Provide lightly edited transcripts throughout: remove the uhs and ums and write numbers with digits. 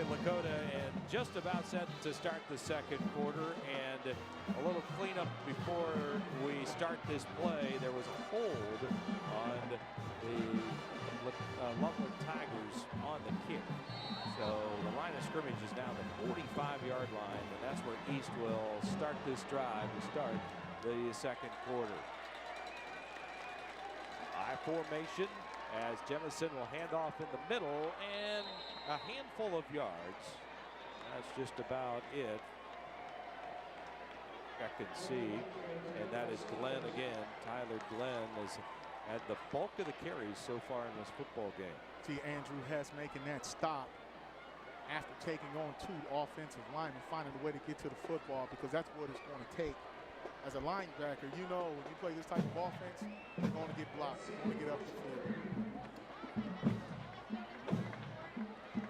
Lakota, and just about set to start the second quarter. And a little cleanup before we start this play. There was a hold on the Loveland Tigers on the kick. So the line of scrimmage is now the 45-yard line, and that's where East will start this drive to start the second quarter. I formation as Jemison will hand off in the middle, and a handful of yards. That's just about it I can see. And that is Glenn again. Tyler Glenn has had the bulk of the carries so far in this football game. See Andrew Hess making that stop after taking on two offensive linemen, finding a way to get to the football, because that's what it's going to take. As a linebacker, you know when you play this type of offense, you're going to get blocked, you're going to get up the field.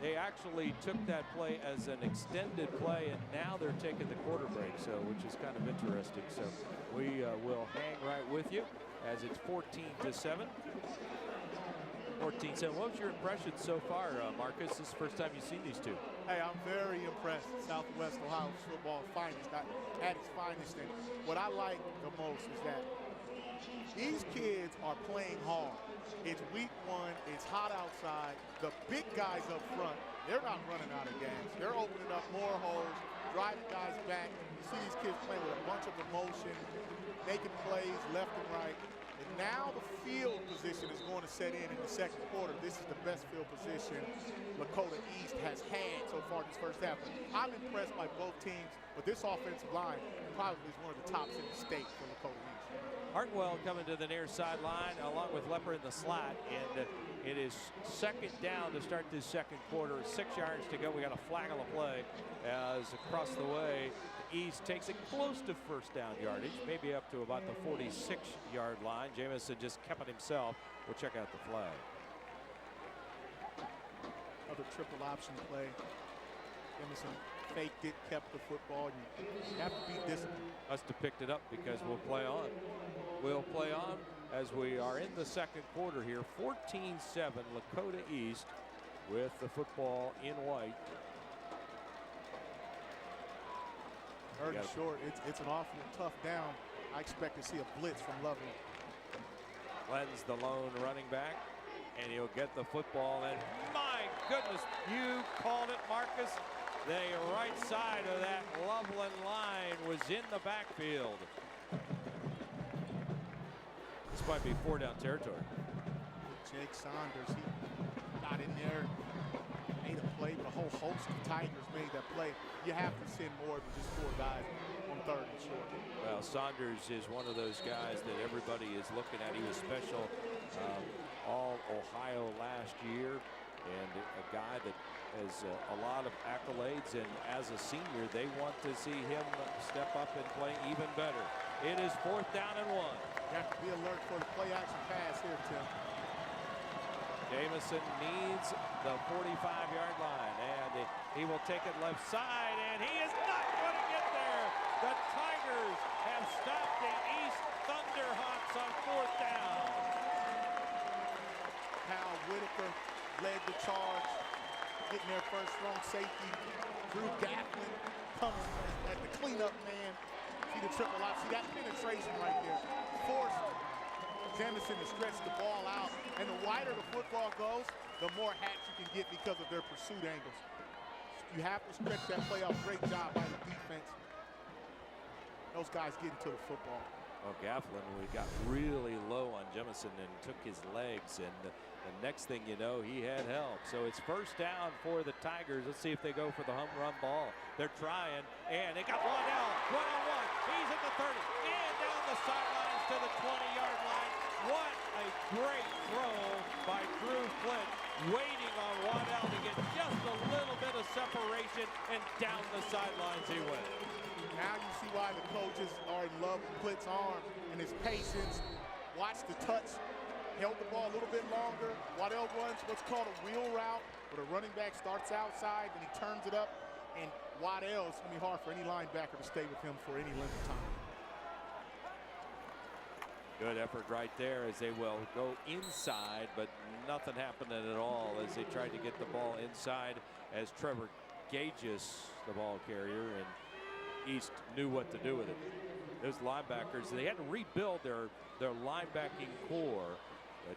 They actually took that play as an extended play, and now they're taking the quarter break, so which is kind of interesting. So we will hang right with you as it's 14-7. 14-7. What was your impression so far, Marcus? This is the first time you've seen these two. Hey, I'm very impressed. Southwest Ohio football finest, at its finest. And what I like the most is that these kids are playing hard. It's week one. It's hot outside. The big guys up front, they're not running out of gas. They're opening up more holes, driving guys back. You see these kids playing with a bunch of emotion, making plays left and right. And now the field position is going to set in the second quarter. This is the best field position Lakota East has had so far this first half. I'm impressed by both teams, but this offensive line probably is one of the tops in the state for Lakota East. Hartwell coming to the near sideline along with Lepper in the slot, and it is second down to start this second quarter. 6 yards to go. We got a flag on the play as across the way East takes it close to first down yardage, maybe up to about the 46-yard line. Jamison just kept it himself. We'll check out the flag. Another triple option play. Jamison faked it, kept the football. You have to be disciplined. Must have picked it up because we'll play on. We'll play on as we are in the second quarter here. 14-7 Lakota East with the football in white. Third and short, it's an awful tough down. I expect to see a blitz from Loveland. Glenn's the lone running back, and he'll get the football. And my goodness, you called it, Marcus. The right side of that Loveland line was in the backfield. This might be 4-down territory. Jake Saunders, he got in there, made a play, but a whole host of Tigers made that play. You have to send more than just 4 guys on third and short. Well, Saunders is one of those guys that everybody is looking at. He was special all Ohio last year, and a guy that has a lot of accolades, and as a senior, they want to see him step up and play even better. It is 4th down and 1. You have to be alert for the play action pass here, Tim. Jamison needs the 45-yard line, and he will take it left side, and he is not going to get there. The Tigers have stopped the East Thunderhawks on 4th down. Kyle Whitaker led the charge, getting their first strong safety. Drew Gatlin comes at the cleanup man. See the triple out. See that penetration right there. Forced Jamison to stretch the ball out. And the wider the football goes, the more hats you can get because of their pursuit angles. You have to stretch that play out. Great job by the defense. Those guys getting to the football. Well, Gatlin, we got really low on Jemison and took his legs, and the next thing you know, he had help. So it's 1st down for the Tigers. Let's see if they go for the home run ball. They're trying, and they got Waddell, one-on-one. He's at the 30, and down the sidelines to the 20-yard line. What a great throw by Drew Flint, waiting on Waddell to get just a little bit of separation, and down the sidelines he went. Now you see why the coaches are in love with Flint's arm and his patience. Watch the touch. Held the ball a little bit longer. Waddell runs what's called a wheel route, where the running back starts outside, then he turns it up. And Waddell, it's going to be hard for any linebacker to stay with him for any length of time. Good effort right there as they will go inside, but nothing happening at all as they tried to get the ball inside as Trevor Gages, the ball carrier, and East knew what to do with it. Those linebackers, they had to rebuild their linebacking core, but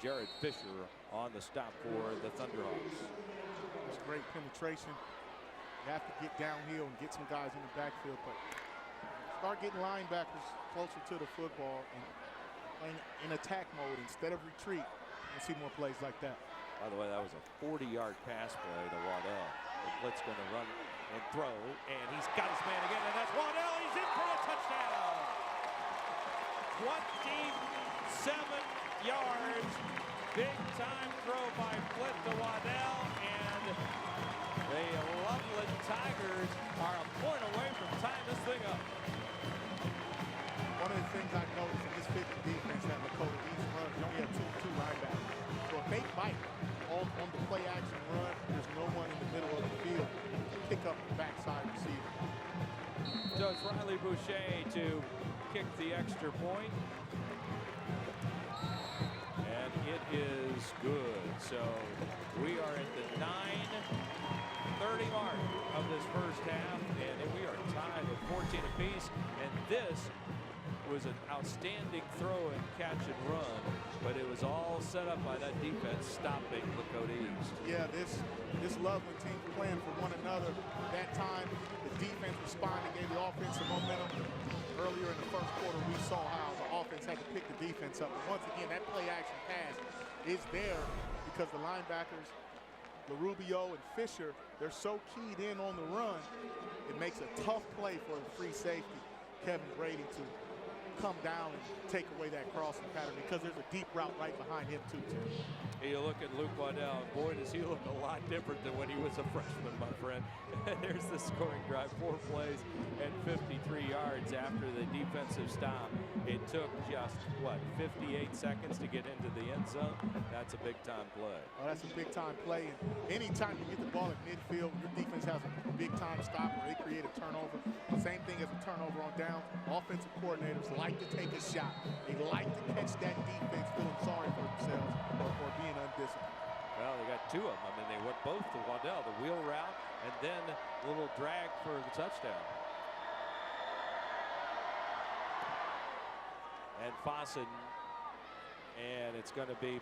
Jared Fisher on the stop for the Thunderhawks. It's great penetration. You have to get downhill and get some guys in the backfield, but start getting linebackers closer to the football and playing in attack mode instead of retreat, and see more plays like that. By the way, that was a 40-yard pass play to Waddell. The blitz going to run and throw, and he's got his man again, and that's Waddell. He's in for a touchdown. 27 yards. Big time throw by Flint to Waddell, and the Loveland Tigers are a point away from tying this thing up. One of the things I noticed in this 50 defense that Lakota East runs, you only have two linebackers. So if they bite on the play action run, there's no one in the middle of the field to pick up the backside receiver. So it's Riley Boucher to kick the extra point. And it is good. So we are at the 9:30 mark of this first half, and we are tied at 14 apiece. And this was an outstanding throw and catch and run, but it was all set up by that defense stopping Lakota East. Yeah, this Loveland team playing for one another. That time, the defense responded, gave the offense some momentum. Earlier in the first quarter, we saw how the offense had to pick the defense up. But once again, that play-action pass is there because the linebackers, LaRubio and Fisher, they're so keyed in on the run, it makes a tough play for the free safety, Kevin Brady, to come down and take away that crossing pattern because there's a deep route right behind him too, Tim. You look at Luke Waddell, and boy, does he look a lot different than when he was a freshman, my friend. There's the scoring drive, 4 plays and 53 yards after the defensive stop. It took just, what, 58 seconds to get into the end zone? That's a big-time play. Oh, that's a big-time play. And anytime you get the ball at midfield, your defense has a big-time stop or they create a turnover. Same thing as a turnover on down. Offensive coordinators like to take a shot. They like to catch that defense feeling sorry for themselves or being undisciplined. Well, they got 2 of them. I mean, they went both to Waddell, the wheel route, and then a little drag for the touchdown. And Fossen, and it's going to be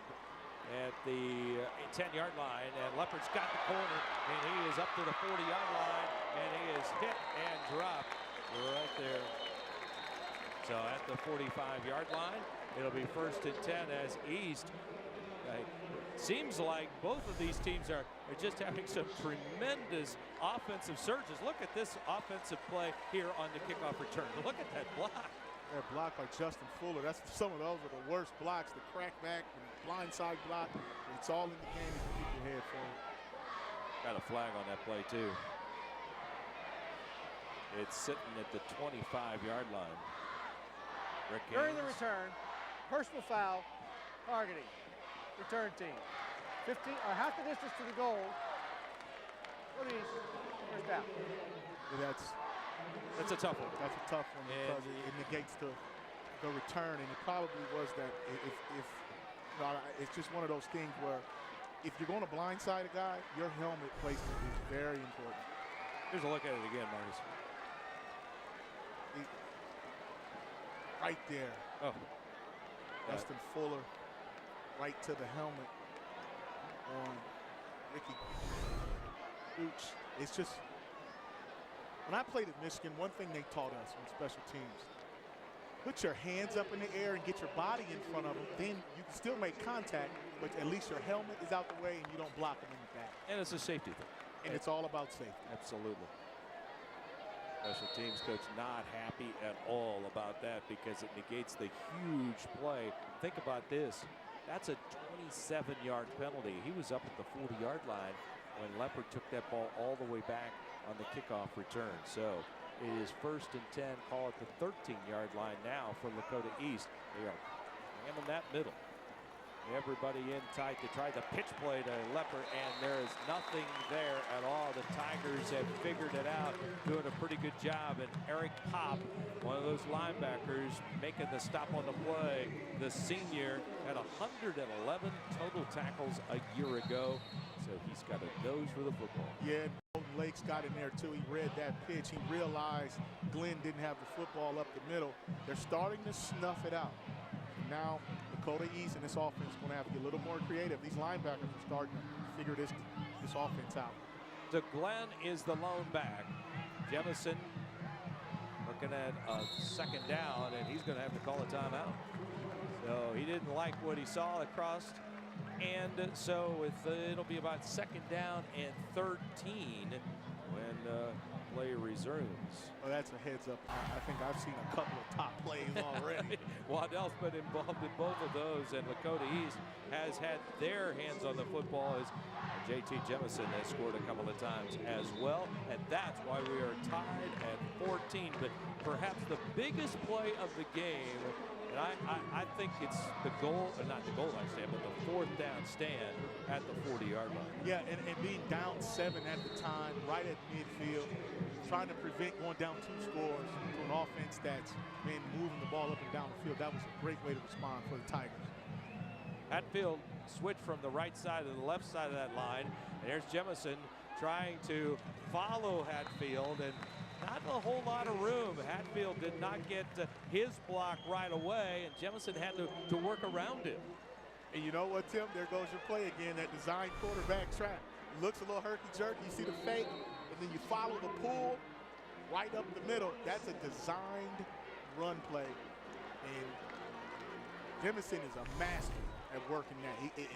at the 10-yard line, and Leopard's got the corner, and he is up to the 40-yard line, and he is hit and dropped right there. So at the 45-yard line, it'll be 1st and 10 as East. Seems like both of these teams are just having some tremendous offensive surges. Look at this offensive play here on the kickoff return. Look at that block. That block by Justin Fuller. That's some of those are the worst blocks. The crackback, the blindside block. It's all in the game if you keep your head forward. Got a flag on that play too. It's sitting at the 25-yard line. Rick During the Gaines. return, personal foul, targeting. Return team. 15 or half the distance to the goal. What is first down? Yeah, That's a tough one. That's a tough one because it negates the return, and it probably was that it's just one of those things where if you're going to blindside a guy, your helmet placement is very important. Here's a look at it again, Marcus. Right there. Oh. Justin Fuller right to the helmet on Ricky Gooch. It's just, when I played at Michigan, one thing they taught us on special teams, put your hands up in the air and get your body in front of them. Then you can still make contact, but at least your helmet is out the way and you don't block them in the back. And it's a safety thing. And it's all about safety. Absolutely. Special teams coach not happy at all about that because it negates the huge play. Think about this. That's a 27-yard penalty. He was up at the 40-yard line when Leopard took that ball all the way back on the kickoff return. So it is 1st and 10. Call it the 13-yard line now for Lakota East. They are handling that middle. everybody in tight to try the pitch play to Lepper, and there is nothing there at all. The Tigers have figured it out, doing a pretty good job. And Eric Pop, one of those linebackers, making the stop on the play. The senior had 111 total tackles a year ago, so he's got a nose for the football. Yeah, Lake's got in there too. He read that pitch. He realized Glenn didn't have the football up the middle. They're starting to snuff it out. Now, Lakota East and this offense is going to have to get a little more creative. These linebackers are starting to figure this offense out. So Glenn is the lone back. Jemison looking at a second down, and he's going to have to call a timeout. So he didn't like what he saw across. And so it'll be about second down and 13 when play resumes. Well, that's a heads up. I think I've seen a couple of top plays already. Waddell's been involved in both of those, and Lakota East has had their hands on the football as JT Jemison has scored a couple of times as well, and that's why we are tied at 14. But perhaps the biggest play of the game, and I think it's the goal, not the goal line stand, but the fourth down stand at the 40-yard line. Yeah, and being down 7 at the time, right at midfield, trying to prevent going down 2 scores to an offense that's been moving the ball up and down the field. That was a great way to respond for the Tigers. Hatfield switched from the right side to the left side of that line, and there's Jemison trying to follow Hatfield, and not a whole lot of room. Hatfield did not get his block right away, and Jemison had to work around him. And you know what, Tim? There goes your play again, that design quarterback trap. Looks a little herky-jerky. You see the fake, and then you follow the pull right up the middle. That's a designed run play. And Jemison is a master at working that. It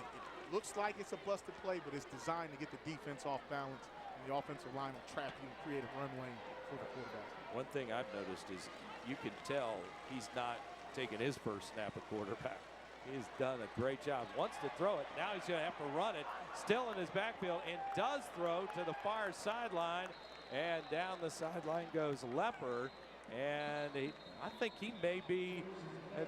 looks like it's a busted play, but it's designed to get the defense off balance, and the offensive line will trap you and create a run lane for the quarterback. One thing I've noticed is you can tell he's not taking his first snap at quarterback. He's done a great job. Wants to throw it. Now he's going to have to run it. Still in his backfield, and does throw to the far sideline. And down the sideline goes Lepper. And I think he may be,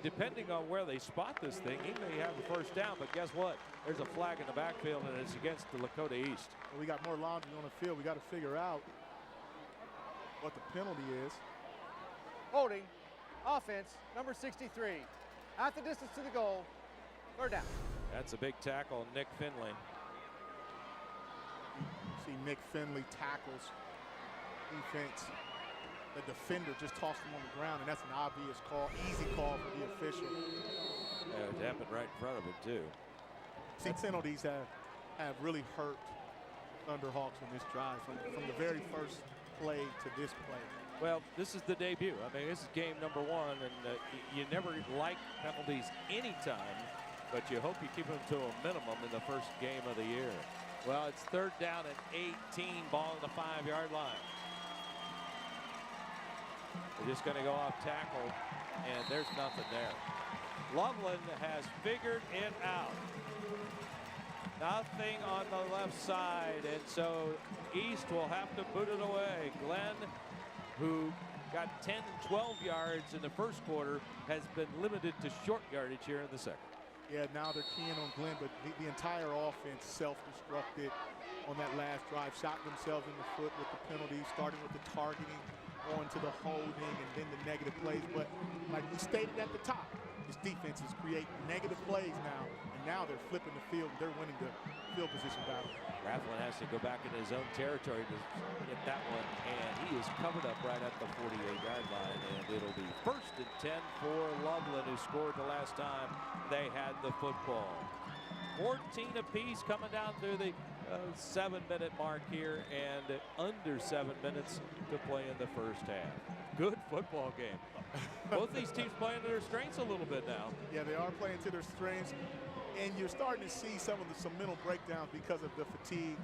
depending on where they spot this thing, he may have the first down. But guess what? There's a flag in the backfield, and it's against the Lakota East. Well, we got more laundry on the field. We got to figure out what the penalty is. Holding, offense, number 63. At the distance to the goal, 3rd down. That's a big tackle, Nick Finley. See Nick Finley tackles defense. The defender just tossed him on the ground, and that's an obvious call, easy call for the official. Yeah, it happened right in front of him, too. See, penalties have really hurt Thunderhawks on this drive from the very first play to this play. Well, this is the debut. I mean, this is game number 1, and you never like penalties anytime, but you hope you keep them to a minimum in the first game of the year. Well, it's 3rd down and 18, ball on the 5-yard line. They're just going to go off tackle, and there's nothing there. Loveland has figured it out. Nothing on the left side, and so East will have to put it away. Glenn, who got 10 and 12 yards in the first quarter, has been limited to short yardage here in the second. Yeah, now they're keying on Glenn, but the entire offense self-destructed on that last drive. Shot themselves in the foot with the penalties, starting with the targeting, going to the holding, and then the negative plays. But like we stated at the top, this defense is creating negative plays now, and now they're flipping the field. They're winning the field position battle. Rathland has to go back into his own territory to get that one, and he is covered up right at the 48-yard line, and it'll be 1st and 10 for Loveland, who scored the last time they had the football. 14 apiece coming down to the 7-minute mark here, and under 7 minutes to play in the first half. Good football game. Both these teams playing to their strengths a little bit now. Yeah, they are playing to their strengths. And you're starting to see some mental breakdowns because of the fatigue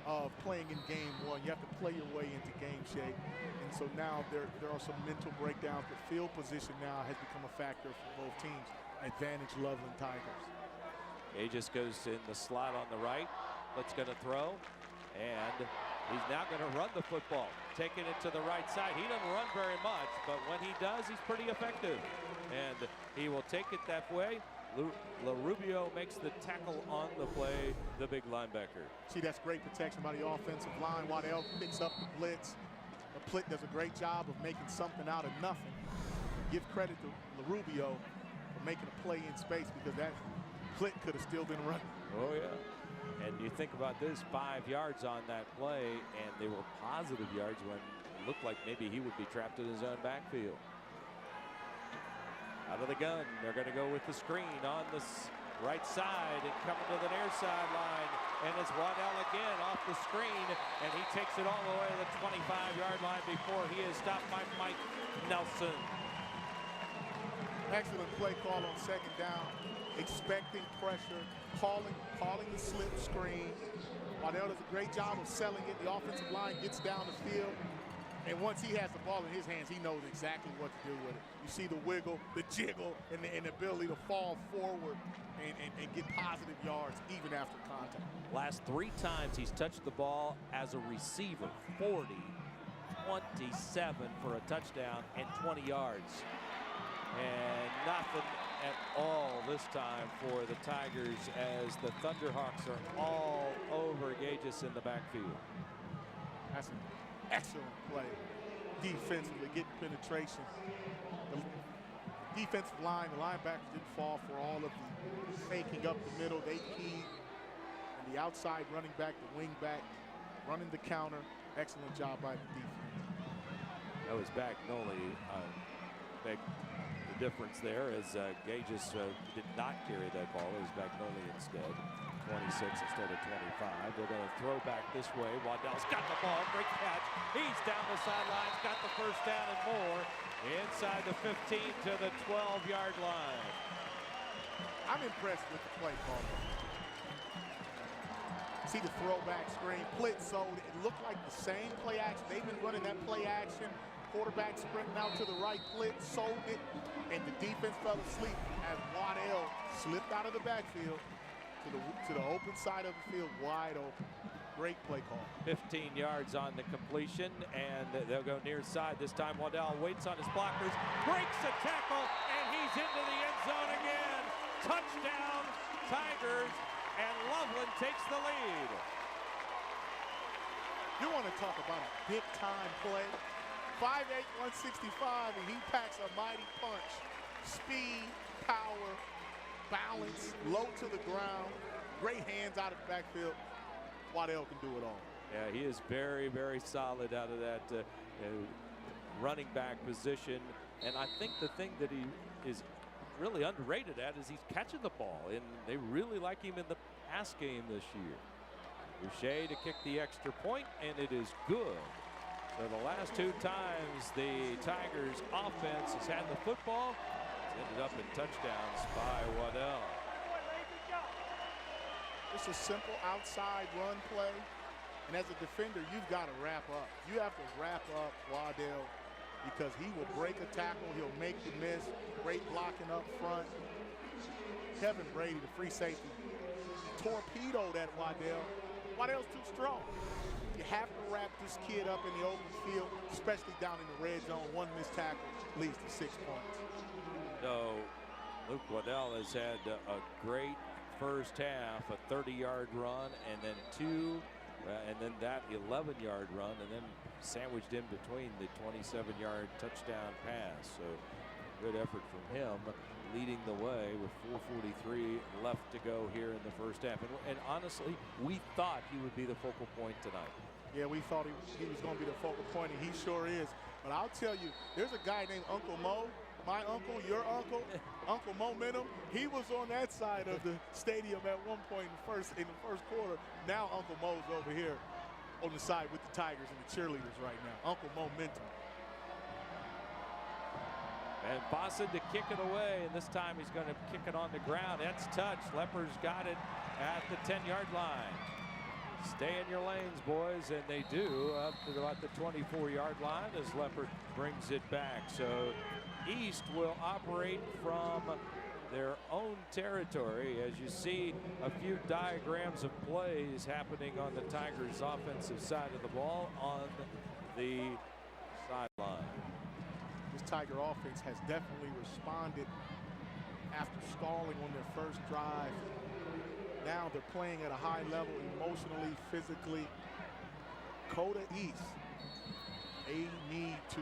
of playing in game 1. You have to play your way into game shape. And so now there are some mental breakdowns. The field position now has become a factor for both teams. Advantage Loveland Tigers. He just goes in the slot on the right. Let's going to throw. And he's now going to run the football, taking it to the right side. He doesn't run very much, but when he does, he's pretty effective. And he will take it that way. LaRubio makes the tackle on the play, the big linebacker. See, that's great protection by the offensive line. Waddell picks up the blitz. The Plitt does a great job of making something out of nothing. Give credit to LaRubio for making a play in space, because that Plitt could have still been running. Oh, yeah. And you think about this, 5 yards on that play, and they were positive yards when it looked like maybe he would be trapped in his own backfield. Out of the gun, they're going to go with the screen on the right side and coming to the near sideline. And it's Waddell again off the screen, and he takes it all the way to the 25-yard line before he is stopped by Mike Nelson. Excellent play call on second down, expecting pressure, calling the slip screen. Waddell does a great job of selling it. The offensive line gets down the field, and once he has the ball in his hands, he knows exactly what to do with it. You see the wiggle, the jiggle, and the ability to fall forward and get positive yards even after contact. Last 3 times he's touched the ball as a receiver, 40, 27 for a touchdown and 20 yards. And nothing at all this time for the Tigers as the Thunderhawks are all over Gages in the backfield. That's an excellent play defensively, getting penetration. The defensive line, the linebackers didn't fall for all of the faking up the middle. They keyed. And the outside running back, the wing back, running the counter. Excellent job by the defense. That was Bagnoli. Big the difference there as Gages did not carry that ball. It was Bagnoli instead. 26 instead of 25. They're going to throw back this way. Waddell's got the ball. Great catch. He's down the sidelines. Got the first down and more. Inside the 15 to the 12-yard line. I'm impressed with the play call. See the throwback screen. Plitt sold it. It looked like the same play action. They've been running that play action. Quarterback sprinting out to the right. Plitt sold it. And the defense fell asleep as Waddell slipped out of the backfield to the open side of the field, wide open. Great play call. 15 yards on the completion, and they'll go near side. This time Waddell waits on his blockers, breaks a tackle, and he's into the end zone again. Touchdown, Tigers, and Loveland takes the lead. You want to talk about a big-time play? 5'8", 165, and he packs a mighty punch. Speed, power, balance, low to the ground, great hands out of the backfield. Waddell can do it all. Yeah, he is very, very solid out of that running back position. And I think the thing that he is really underrated at is he's catching the ball, and they really like him in the pass game this year. Boucher to kick the extra point, and it is good. So the last 2 times the Tigers offense has had the football, ended up in touchdowns by Waddell. It's a simple outside run play, and as a defender, you've got to wrap up. You have to wrap up Waddell because he will break a tackle, he'll make you miss. Great blocking up front. Kevin Brady, the free safety, torpedoed at Waddell. Waddell's too strong. You have to wrap this kid up in the open field, especially down in the red zone. 1 missed tackle leads to 6 points. So Luke Waddell has had a great first half, a 30-yard run, and then 2, and then that 11-yard run, and then sandwiched in between the 27-yard touchdown pass. So good effort from him, leading the way with 4:43 left to go here in the first half. And honestly, we thought he would be the focal point tonight. Yeah, we thought he was going to be the focal point, and he sure is. But I'll tell you, there's a guy named Uncle Mo. My uncle, your uncle, Uncle Momentum, he was on that side of the stadium at one point in the first quarter. Now Uncle Mo's over here on the side with the Tigers and the cheerleaders right now. Uncle Momentum. And Boston to kick it away, and this time he's going to kick it on the ground. That's touched. Lepers got it at the 10-yard line. Stay in your lanes, boys, and they do up to about the 24-yard line as Lepers brings it back. So East will operate from their own territory. As you see a few diagrams of plays happening on the Tigers' offensive side of the ball on the sideline. This Tiger offense has definitely responded after stalling on their first drive. Now they're playing at a high level emotionally, physically. Lakota East, they need to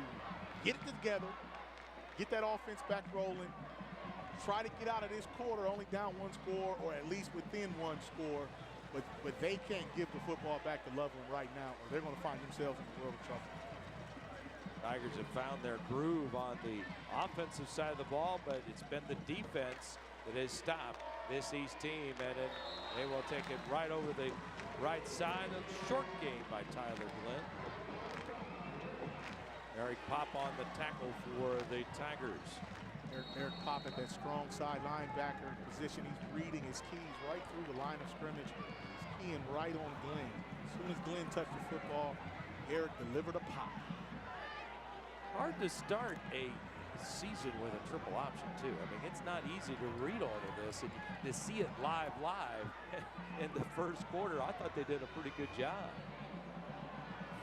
get it together, get that offense back rolling, try to get out of this quarter only down 1 score or at least within 1 score. But they can't give the football back to Loveland right now or they're going to find themselves in the world of trouble. Tigers have found their groove on the offensive side of the ball, but it's been the defense that has stopped this East team, and they will take it right over the right side. A short gain by Tyler Glenn. Eric Pop on the tackle for the Tigers. Eric Pop at that strong side linebacker position. He's reading his keys right through the line of scrimmage. He's keying right on Glenn. As soon as Glenn touched the football, Eric delivered a pop. Hard to start a season with a triple option too. I mean, it's not easy to read all of this and to see it live in the first quarter. I thought they did a pretty good job.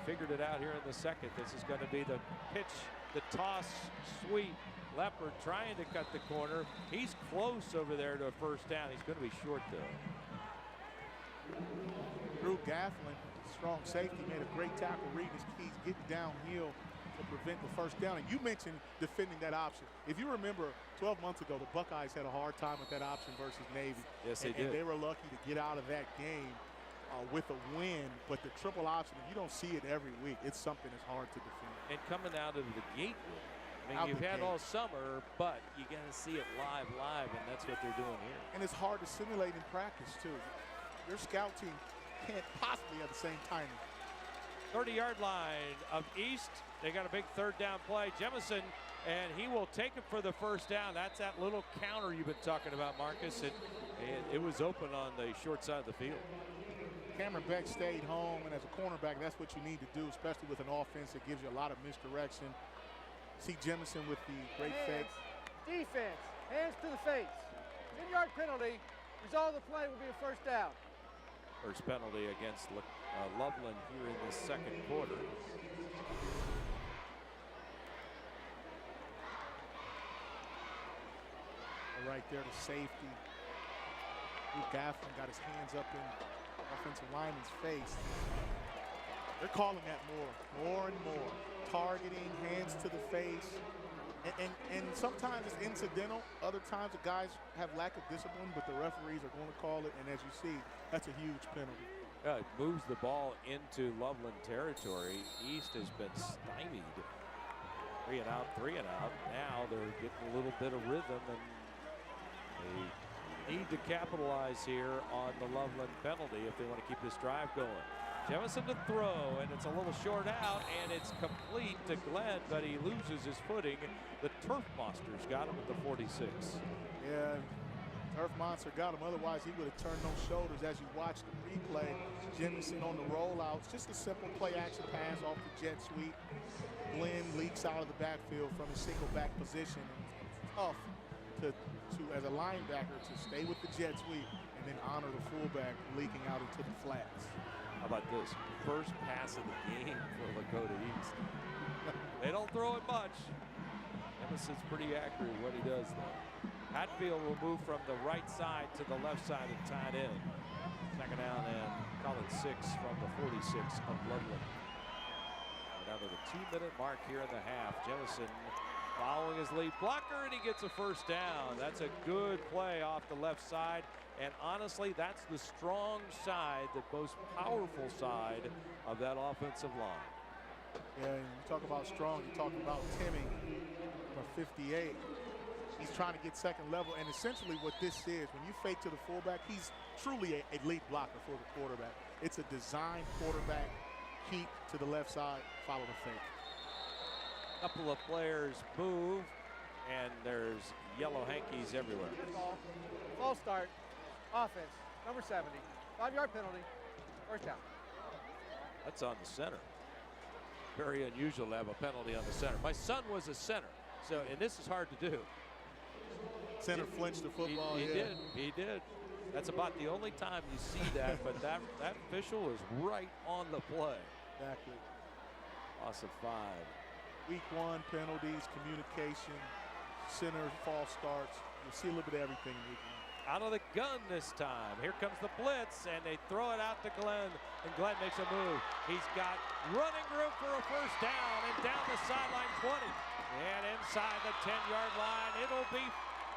Figured it out here in the second. This is going to be the pitch, the toss, sweep. Leopard trying to cut the corner. He's close over there to a first down. He's going to be short though. Drew Gafflin, strong safety, made a great tackle, reading his keys, getting downhill to prevent the first down. And you mentioned defending that option. If you remember 12 months ago, the Buckeyes had a hard time with that option versus Navy. Yes, they did. And they were lucky to get out of that game with a win. But the triple option, you don't see it every week. It's something that's hard to defend. And coming out of the gate, I mean, you've had all summer, but you got to see it live, and that's what they're doing here. And it's hard to simulate in practice, too. Your scout team can't possibly have the same timing. 30-yard line of East. They got a big third down play. Jemison, and he will take it for the first down. That's that little counter you've been talking about, Marcus. It was open on the short side of the field. Cameron Beck stayed home, and as a cornerback, that's what you need to do, especially with an offense that gives you a lot of misdirection. See Jemison with the great fake. Defense, hands to the face. 10-yard penalty. Result of the play will be a first down. First penalty against Loveland here in the second quarter. Right there to safety. Drew Gafflin got his hands up in offensive lineman's face. They're calling that more and more. Targeting, hands to the face. And sometimes it's incidental. Other times the guys have lack of discipline, but the referees are going to call it. And as you see, that's a huge penalty. It moves the ball into Loveland territory. East has been stymied. 3 and out, 3 and out. Now they're getting a little bit of rhythm, and they need to capitalize here on the Loveland penalty if they want to keep this drive going. Jemison to throw, and it's a little short out, and it's complete to Glenn, but he loses his footing. The Turf Monsters got him at the 46. Yeah, Turf Monster got him. Otherwise, he would have turned those shoulders. As you watch the replay, Jemison on the rollouts, just a simple play-action pass off the jet sweep. Glenn leaks out of the backfield from his single back position. Tough to as a linebacker to stay with the jet sweep and then honor the fullback leaking out into the flats. How about this? First pass of the game for Lakota East. They don't throw it much. Emerson's pretty accurate what he does though. Hatfield will move from the right side to the left side and tight end. Second down and call it 6 from the 46 of Loveland. Down to the 2-minute mark here in the half. Jemison following his lead blocker, and he gets a first down. That's a good play off the left side. And honestly, that's the strong side, the most powerful side of that offensive line. Yeah, and you talk about strong, you talk about Timmy from 58. He's trying to get second level, and essentially what this is, when you fake to the fullback, he's truly a lead blocker for the quarterback. It's a designed quarterback, keep to the left side, follow the fake. Couple of players move, and there's yellow hankies everywhere. False start, offense, number 70, 5-yard penalty, first down. That's on the center. Very unusual to have a penalty on the center. My son was a center, so, and this is hard to do. Center flinched the football. He did. That's about the only time you see that, but that official is right on the play. Exactly. Loss of 5. Week 1 penalties, communication, center false starts. You'll see a little bit of everything in week 1. Out of the gun this time. Here comes the blitz, and they throw it out to Glenn, and Glenn makes a move. He's got running room for a first down, and down the sideline 20. And inside the 10-yard line, it'll be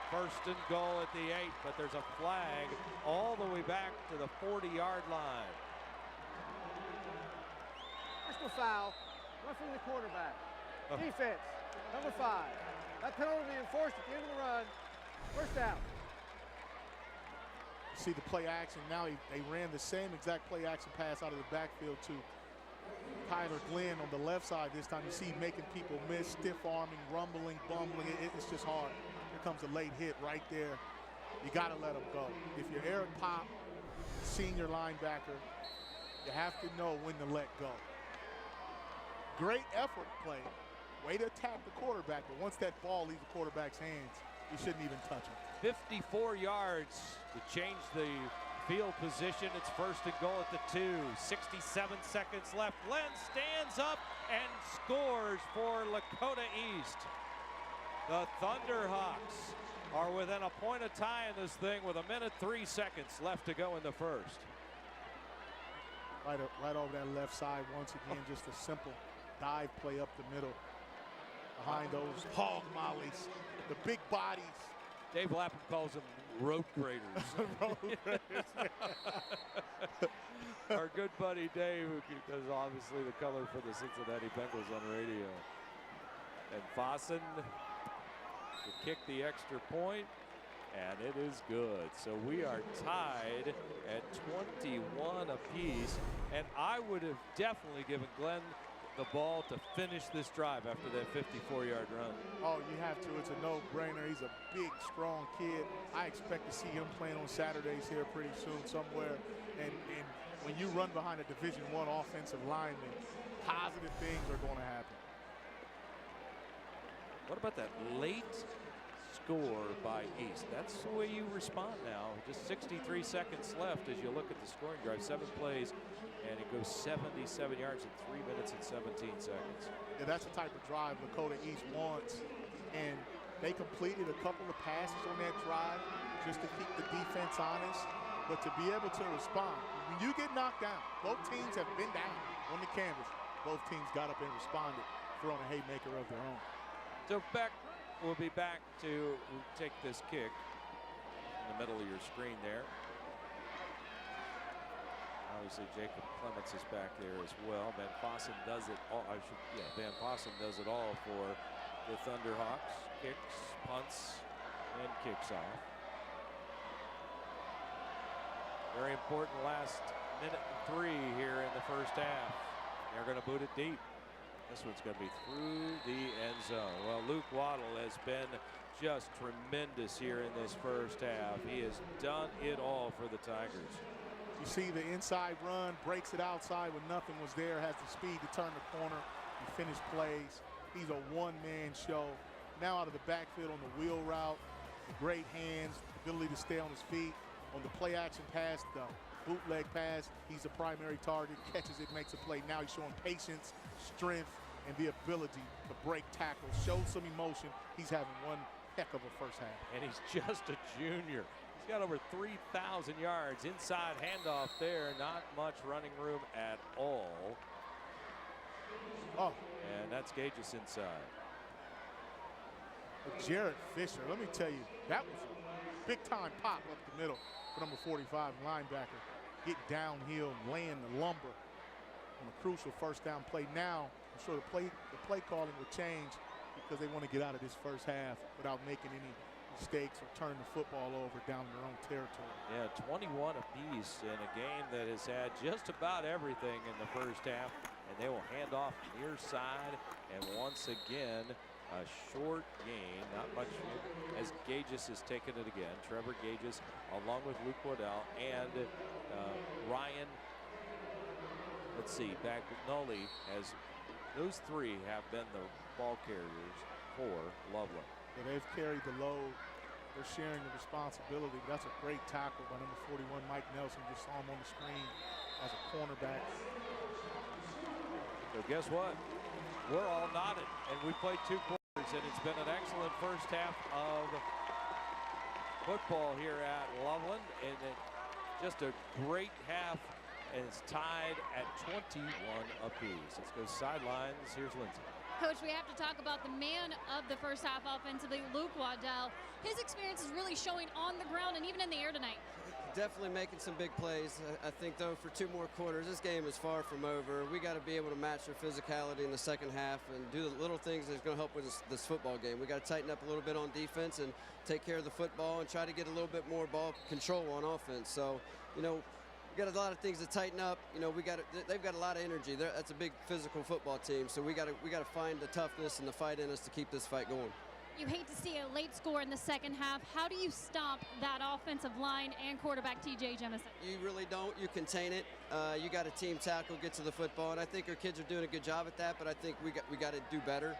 first and goal at the 8, but there's a flag all the way back to the 40-yard line. Personal foul, roughing the quarterback. Oh. Defense, number 5. That penalty will be enforced at the end of the run. First down. See the play action. Now they ran the same exact play action pass out of the backfield to Tyler Glenn on the left side this time. You see making people miss, stiff arming, rumbling, bumbling. It's just hard. Here comes a late hit right there. You got to let him go. If you're Eric Pop, senior linebacker, you have to know when to let go. Great effort play. Way to attack the quarterback, but once that ball leaves the quarterback's hands, you shouldn't even touch him. 54 yards to change the field position. It's first and goal at the 2. 67 seconds left. Glenn stands up and scores for Lakota East. The Thunderhawks are within a point of tie in this thing with 1:03 left to go in the first. Right over that left side once again, just a simple dive play up the middle behind those hog mollies, the big bodies. Dave Lapham calls them rope graders. Our good buddy Dave, who does obviously the color for the Cincinnati Bengals on radio. And Fossen to kick the extra point, and it is good. So we are tied at 21 apiece, and I would have definitely given Glenn the ball to finish this drive after that 54-yard run. Oh, you have to. It's a no-brainer. He's a big, strong kid. I expect to see him playing on Saturdays here pretty soon somewhere. And when you run behind a Division I offensive lineman, positive things are going to happen. What about that late score by East? That's the way you respond now. Just 63 seconds left as you look at the scoring drive. 7 plays. And it goes 77 yards in 3 minutes and 17 seconds. Yeah, that's the type of drive Lakota East wants. And they completed a couple of passes on that drive just to keep the defense honest. But to be able to respond, when you get knocked down, both teams have been down on the canvas. Both teams got up and responded, throwing a haymaker of their own. So we'll be back to take this kick in the middle of your screen there. Obviously, Jacob Clements is back there as well. Van Fossen does it all. Van Fossen does it all for the Thunderhawks. Kicks, punts, and kicks off. Very important last minute and 3 here in the first half. They're going to boot it deep. This one's going to be through the end zone. Well, Luke Waddle has been just tremendous here in this first half. He has done it all for the Tigers. You see the inside run, breaks it outside when nothing was there, has the speed to turn the corner and finish plays. He's a one-man show. Now out of the backfield on the wheel route, the great hands, the ability to stay on his feet. On the play action pass, the bootleg pass, he's the primary target, catches it, makes a play. Now he's showing patience, strength, and the ability to break tackles, show some emotion. He's having one heck of a first half. And he's just a junior. He's got over 3,000 yards. Inside handoff there, not much running room at all. Oh. And that's Gages inside. Jared Fisher, let me tell you, that was a big-time pop up the middle for number 45 linebacker. Get downhill, laying the lumber on a crucial first down play. Now, I'm sure the play calling will change because they want to get out of this first half without making any mistakes or turn the football over down in their own territory. Yeah, 21 apiece in a game that has had just about everything in the first half, and they will hand off near side, and once again a short gain, not much, as Gages has taken it again. Trevor Gages along with Luke Waddell and Ryan, let's see, Bagnoli, as those 3 have been the ball carriers for Loveland. Yeah, they've carried the load. They're sharing the responsibility. That's a great tackle by number 41, Mike Nelson. Just saw him on the screen as a cornerback. So guess what? We're all knotted, and we played 2 quarters, and it's been an excellent first half of football here at Loveland, and just a great half, and it's tied at 21 apiece. Let's go sidelines. Here's Lindsay. Coach, we have to talk about the man of the first half offensively, Luke Waddell. His experience is really showing on the ground and even in the air tonight. Definitely making some big plays. I think, though, for 2 more quarters, this game is far from over. We got to be able to match their physicality in the second half and do the little things that's going to help with this football game. We got to tighten up a little bit on defense and take care of the football and try to get a little bit more ball control on offense. So, you know, we got a lot of things to tighten up. You know, they've got a lot of energy. That's a big physical football team. So we got to find the toughness and the fight in us to keep this fight going. You hate to see a late score in the second half. How do you stop that offensive line and quarterback T.J. Jemison? You really don't. You contain it. You got a team tackle, get to the football, and I think our kids are doing a good job at that. But I think we got to do better.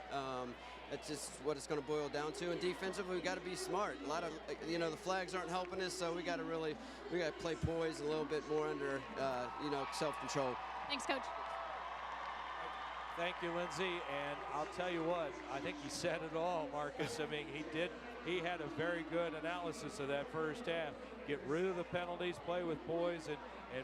That's just what it's going to boil down to. And defensively, we got to be smart. A lot of the flags aren't helping us, so we got to play poised a little bit more under self-control. Thanks, Coach. Thank you, Lindsay. And I'll tell you what, I think he said it all, Marcus. I mean, he had a very good analysis of that first half. Get rid of the penalties, play with poise, and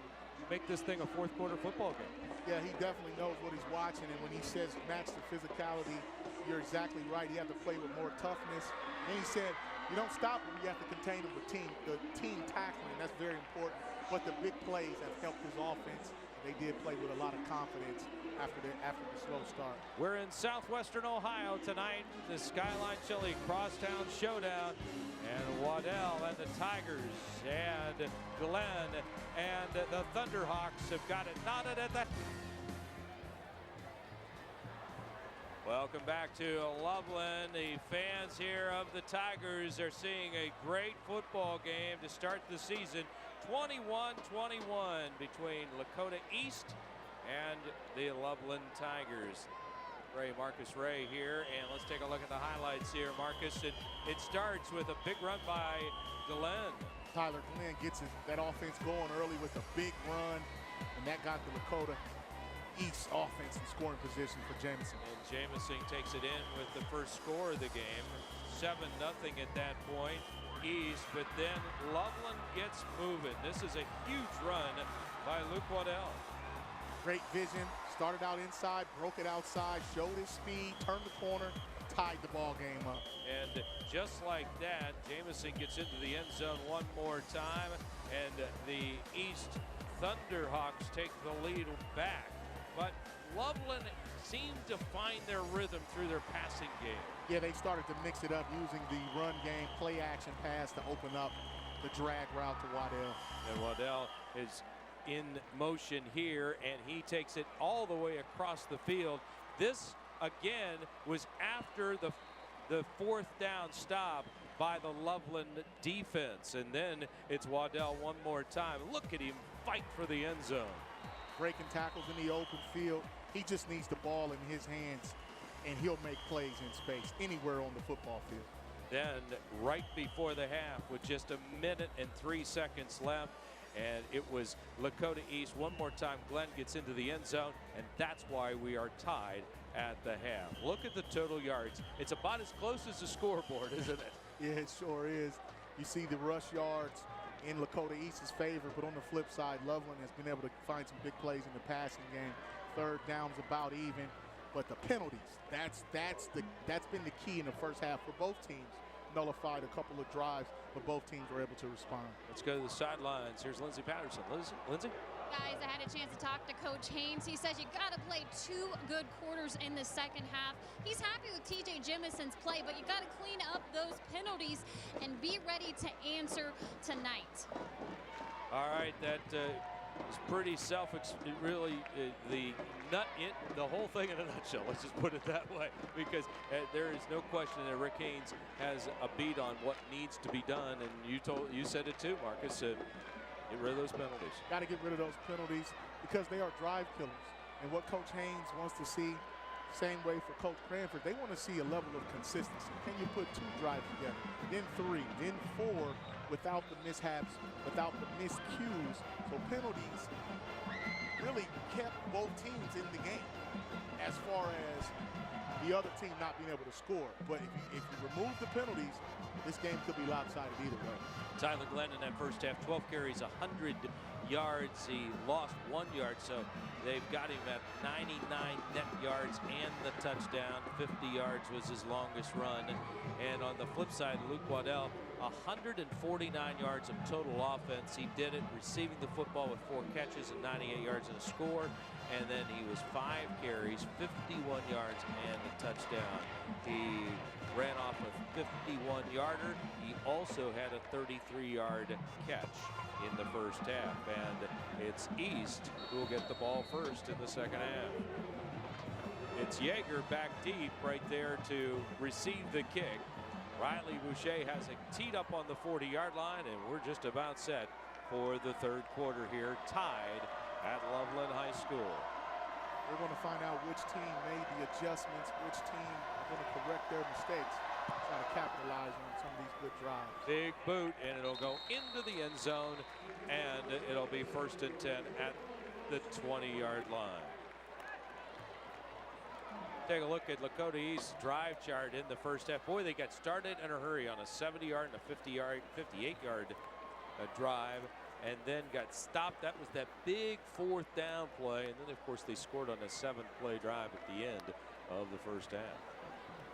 make this thing a fourth quarter football game. Yeah, he definitely knows what he's watching, and when he says match the physicality, you're exactly right. You have to play with more toughness. And he said, you don't stop him, you have to contain him with the team tackling. That's very important. But the big plays have helped his offense. They did play with a lot of confidence after the slow start. We're in southwestern Ohio tonight, the Skyline Chili Crosstown Showdown, and Waddell and the Tigers and Glenn and the Thunderhawks have got it knotted at the... Welcome back to Loveland. The fans here of the Tigers are seeing a great football game to start the season. 21-21 between Lakota East and the Loveland Tigers. Marcus Ray here, and let's take a look at the highlights here, Marcus. It starts with a big run by Glenn. Tyler Glenn gets that offense going early with a big run, and that got the Lakota East offense in scoring position for Jamison. And Jamison takes it in with the first score of the game, 7-0 at that point. East, but then Loveland gets moving. This is a huge run by Luke Waddell. Great vision, started out inside, broke it outside, showed his speed, turned the corner, tied the ball game up. And just like that, Jamison gets into the end zone one more time, and the East Thunderhawks take the lead back. But Loveland seemed to find their rhythm through their passing game. Yeah, they started to mix it up using the run game, play action pass to open up the drag route to Waddell. And Waddell is in motion here, and he takes it all the way across the field. This, again, was after the fourth down stop by the Loveland defense. And then it's Waddell one more time. Look at him fight for the end zone. Breaking tackles in the open field. He just needs the ball in his hands, and he'll make plays in space anywhere on the football field. Then right before the half, with just 1 minute and 3 seconds left, and it was Lakota East one more time. Glenn gets into the end zone, and that's why we are tied at the half. Look at the total yards. It's about as close as the scoreboard, isn't it? Yeah, it sure is. You see the rush yards in Lakota East's favor, but on the flip side, Loveland has been able to find some big plays in the passing game. Third down's about even, but the penalties, that's been the key in the first half for both teams. Nullified a couple of drives, but both teams were able to respond. Let's go to the sidelines. Here's Lindsay Patterson. Lindsay? Guys, I had a chance to talk to Coach Haynes. He says you got to play 2 good quarters in the second half. He's happy with T.J. Jemison's play, but you got to clean up those penalties and be ready to answer tonight. All right, that is pretty really the whole thing in a nutshell. Let's just put it that way, because there is no question that Rick Haynes has a beat on what needs to be done, and you said it too, Marcus. Get rid of those penalties. Got to get rid of those penalties because they are drive killers. And what Coach Haynes wants to see, same way for Coach Cranford, they want to see a level of consistency. Can you put 2 drives together, then 3, then 4, without the mishaps, without the miscues? So penalties really kept both teams in the game as far as the other team not being able to score. But if you remove the penalties, this game could be lopsided either way. Tyler Glenn in that first half, 12 carries, 100 yards. He lost 1 yard, so they've got him at 99 net yards and the touchdown. 50 yards was his longest run. And on the flip side, Luke Waddell, 149 yards of total offense. He did it receiving the football with 4 catches and 98 yards and a score. And then he was 5 carries, 51 yards and a touchdown. He ran off a 51-yarder. He also had a 33-yard catch in the first half. And it's East who will get the ball first in the second half. It's Yeager back deep right there to receive the kick. Riley Boucher has it teed up on the 40-yard line, and we're just about set for the third quarter here, tied at Loveland High School. We're going to find out which team made the adjustments, which team are going to correct their mistakes, try to capitalize on some of these good drives. Big boot, and it'll go into the end zone, and it'll be 1st and 10 at the 20-yard line. Take a look at Lakota East's drive chart in the first half. Boy, they got started in a hurry on a 70-yard and a 58-yard drive, and then got stopped. That was that big 4th down play, and then of course they scored on a 7-play drive at the end of the first half.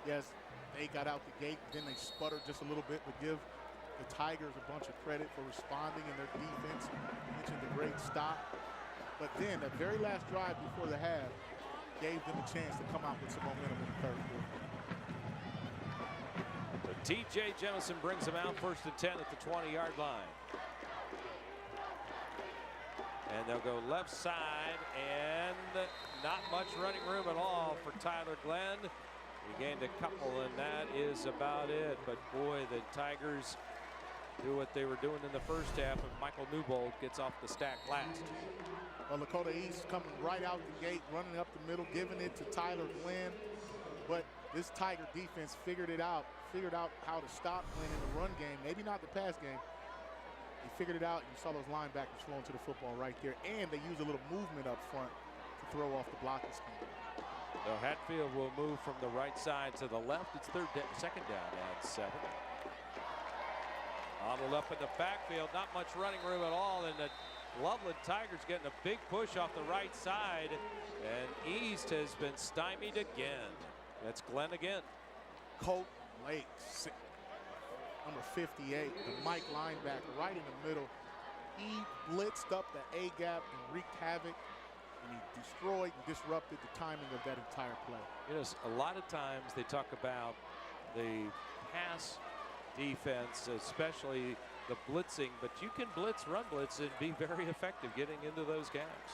Yes, they got out the gate, then they sputtered just a little bit, but give the Tigers a bunch of credit for responding in their defense. You mentioned the great stop, but then the very last drive before the half gave them a chance to come out with some momentum in the third quarter. So T.J. Jemison brings them out 1st and 10 at the 20-yard line. And they'll go left side, and not much running room at all for Tyler Glenn. He gained a couple, and that is about it. But boy, the Tigers do what they were doing in the first half, and Michael Newbold gets off the stack last. Well, Lakota East coming right out the gate, running up the middle, giving it to Tyler Glenn. But this Tiger defense figured out how to stop Glenn in the run game, maybe not the pass game. They figured it out, and you saw those linebackers flowing to the football right there, and they used a little movement up front to throw off the blocking scheme. So Hatfield will move from the right side to the left. It's second down and 7. Bottled up in the backfield, not much running room at all, and the Loveland Tigers getting a big push off the right side, and East has been stymied again. That's Glenn again. Colt Lake, number 58, the Mike linebacker, right in the middle. He blitzed up the A-gap and wreaked havoc, and he destroyed and disrupted the timing of that entire play. You know, a lot of times they talk about the pass defense, especially the blitzing, but you can run blitz, and be very effective getting into those gaps.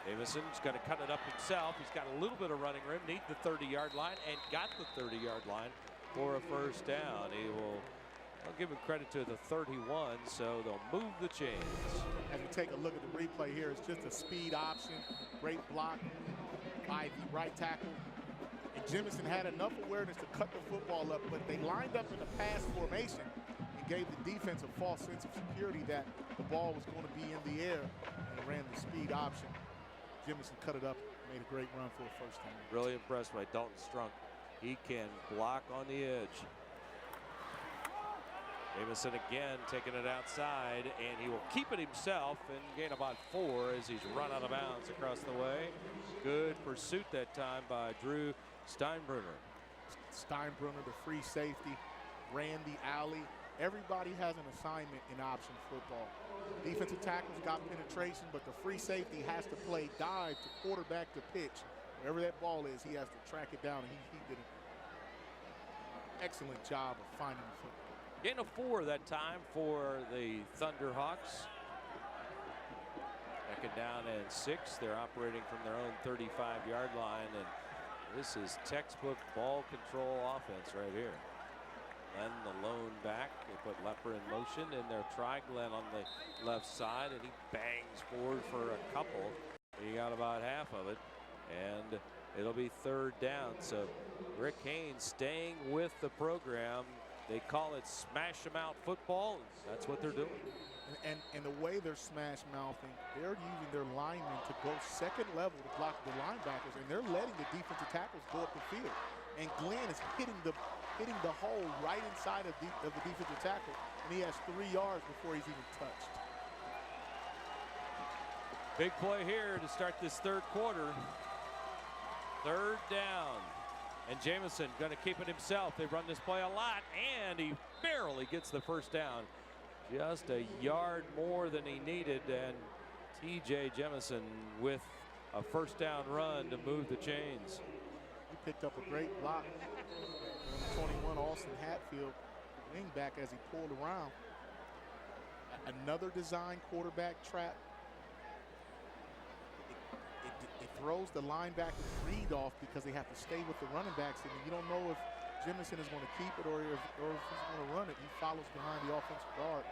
Davison's going to cut it up himself. He's got a little bit of running room, need the 30-yard line, and got the 30-yard line for a first down. I'll give him credit to the 31, so they'll move the chains. As we take a look at the replay here, it's just a speed option. Great block by the right tackle. And Jemison had enough awareness to cut the football up, but they lined up in a pass formation and gave the defense a false sense of security that the ball was going to be in the air, and ran the speed option. Jemison cut it up, made a great run for a first down. Really impressed by Dalton Strunk. He can block on the edge. Davison again taking it outside, and he will keep it himself and gain about 4 as he's run out of bounds across the way. Good pursuit that time by Drew Steinbrunner. Steinbrunner, the free safety, ran the alley. Everybody has an assignment in option football. Defensive tackles got penetration, but the free safety has to play dive to quarterback to pitch. Wherever that ball is, he has to track it down, and he did an excellent job of finding the football. Gain of 4 that time for the Thunderhawks. Second down and 6. They're operating from their own 35-yard line, and this is textbook ball control offense right here. Glenn the lone back. They put Lepper in motion, and they'll try Glenn on the left side, and he bangs forward for a couple. He got about half of it, and it'll be 3rd down. So Rick Haynes staying with the program. They call it smash 'em out football. That's what they're doing. And the way they're smash mouthing, they're using their linemen to go second level to block the linebackers, and they're letting the defensive tackles go up the field. And Glenn is hitting the hole right inside of the defensive tackle, and he has 3 yards before he's even touched. Big play here to start this third quarter. Third down. And Jamison going to keep it himself. They run this play a lot, and he barely gets the first down. Just a yard more than he needed, and T.J. Jamison with a first down run to move the chains. He picked up a great block. Number 21, Austin Hatfield, wing back as he pulled around. Another design quarterback trap. It throws the linebacker read off because they have to stay with the running backs, and you don't know if Jamison is going to keep it or if he's going to run it. He follows behind the offensive guard,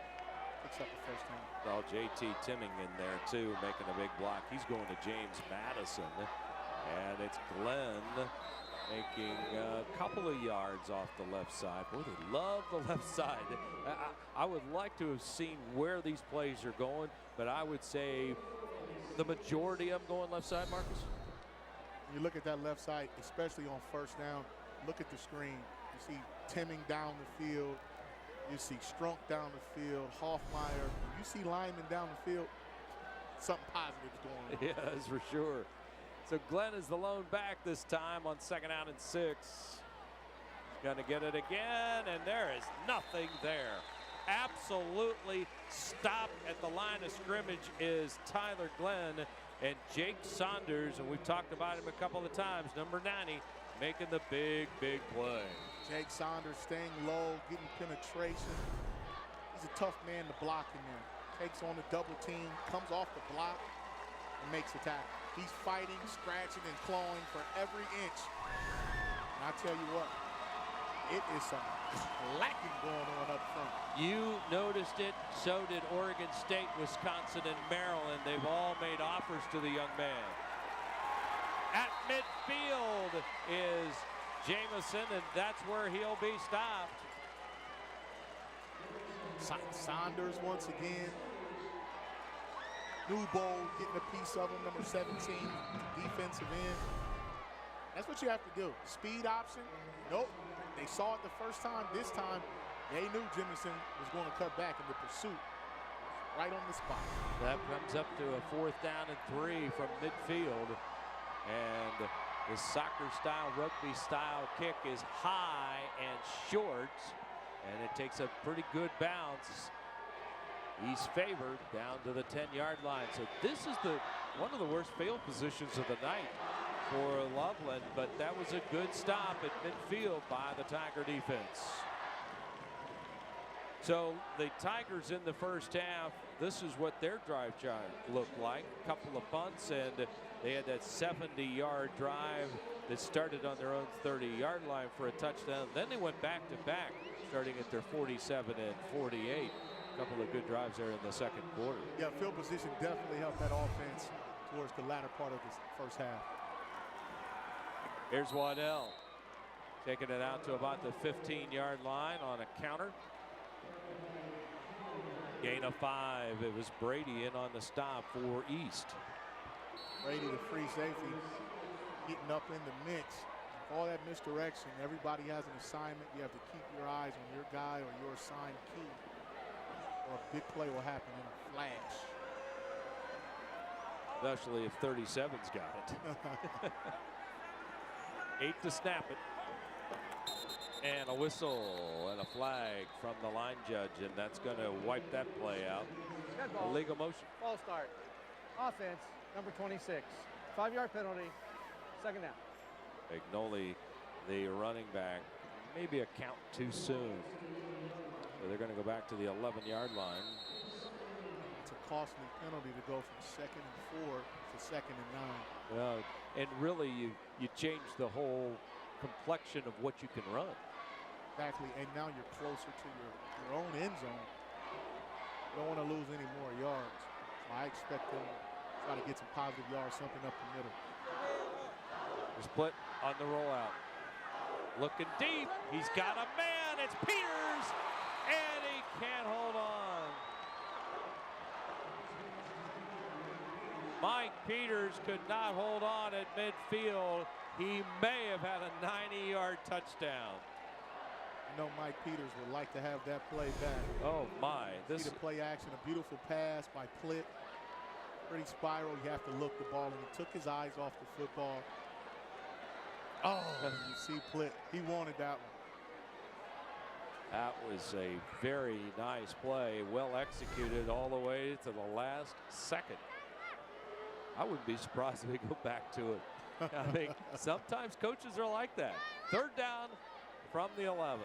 picks up the first down. Well, J.T. Timming in there too, making a big block. He's going to James Madison, and it's Glenn making a couple of yards off the left side. Boy, they love the left side. I would like to have seen where these plays are going, but I would say the majority of them going left side, Marcus. When you look at that left side, especially on first down, look at the screen. You see Timming down the field. You see Strunk down the field, Hoffmeyer. You see linemen down the field. Something positive is going on. Yeah, that's for sure. So Glenn is the lone back this time on 2nd down and 6. He's going to get it again, and there is nothing there. Absolutely stopped at the line of scrimmage is Tyler Glenn, and Jake Saunders, and we've talked about him a couple of times, number 90, making the big play. Jake Saunders staying low, getting penetration. He's a tough man to block in there. Takes on the double team, comes off the block, and makes the tackle. He's fighting, scratching, and clawing for every inch. And I tell you what, it is some lacking going on up front. You noticed it, so did Oregon State, Wisconsin, and Maryland. They've all made offers to the young man. At midfield is Jamison, and that's where he'll be stopped. Saunders once again. Newbold getting a piece of him, number 17, defensive end. That's what you have to do. Speed option, nope. They saw it the first time. This time, they knew Jamison was going to cut back in the pursuit. Right on the spot. That comes up to a 4th down and 3 from midfield. And the soccer-style, rugby-style kick is high and short. And it takes a pretty good bounce. He's favored down to the 10-yard line. So this is one of the worst field positions of the night for Loveland, but that was a good stop at midfield by the Tiger defense. So the Tigers in the first half, this is what their drive chart looked like. A couple of punts, and they had that 70-yard drive that started on their own 30-yard line for a touchdown. Then they went back-to-back, starting at their 47 and 48. A couple of good drives there in the second quarter. Yeah, field position definitely helped that offense towards the latter part of this first half. Here's Waddell taking it out to about the 15-yard line on a counter. Gain of 5. It was Brady in on the stop for East. Brady, the free safety, getting up in the mix. All that misdirection, everybody has an assignment. You have to keep your eyes on your guy or your assigned key, or a big play will happen in a flash. Especially if 37's got it. 8 to snap it. And a whistle and a flag from the line judge, and that's going to wipe that play out. Illegal motion. Ball start. Offense, number 26. 5-yard penalty, 2nd down. Ignoli, the running back, maybe a count too soon. So they're going to go back to the 11-yard line. It's a costly penalty to go from 2nd and 4 to 2nd and 9. And really, you change the whole complexion of what you can run. Exactly, and now you're closer to your own end zone. You don't want to lose any more yards. So I expect them to try to get some positive yards, something up the middle. The split on the rollout. Looking deep. He's got a man. It's Peters, and he can't hold on. Mike Peters could not hold on at midfield. He may have had a 90-yard touchdown. You know Mike Peters would like to have that play back. Oh, my. See the play action, a beautiful pass by Plitt. Pretty spiral, you have to look the ball, and he took his eyes off the football. Oh, you see Plitt, he wanted that one. That was a very nice play, well executed all the way to the last second. I wouldn't be surprised if we go back to it. I think sometimes coaches are like that. Third down from the 11.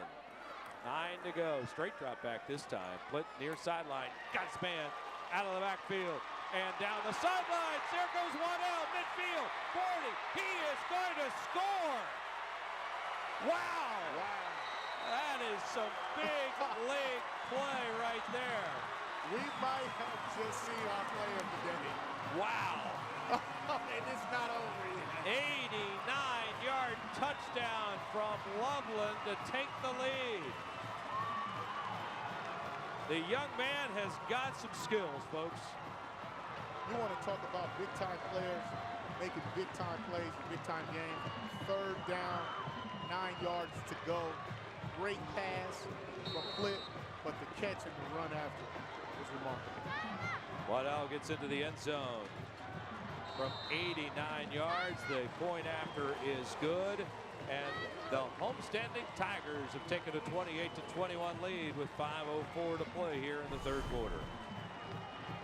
9 to go. Straight drop back this time. Plitt near sideline. Got his man out of the backfield. And down the sidelines. There goes Waddell. Midfield. 40. He is going to score. Wow. That is some big league play right there. We might have just seen our player of the day. Wow. And it's not over yet. 89-yard touchdown from Loveland to take the lead. The young man has got some skills, folks. You want to talk about big-time players making big-time plays in big-time games. Third down, 9 yards to go. Great pass from Plitt, but the catch and the run after was remarkable. Waddell gets into the end zone from 89 yards. The point after is good, and the homestanding Tigers have taken a 28-21 lead with 5:04 to play here in the third quarter.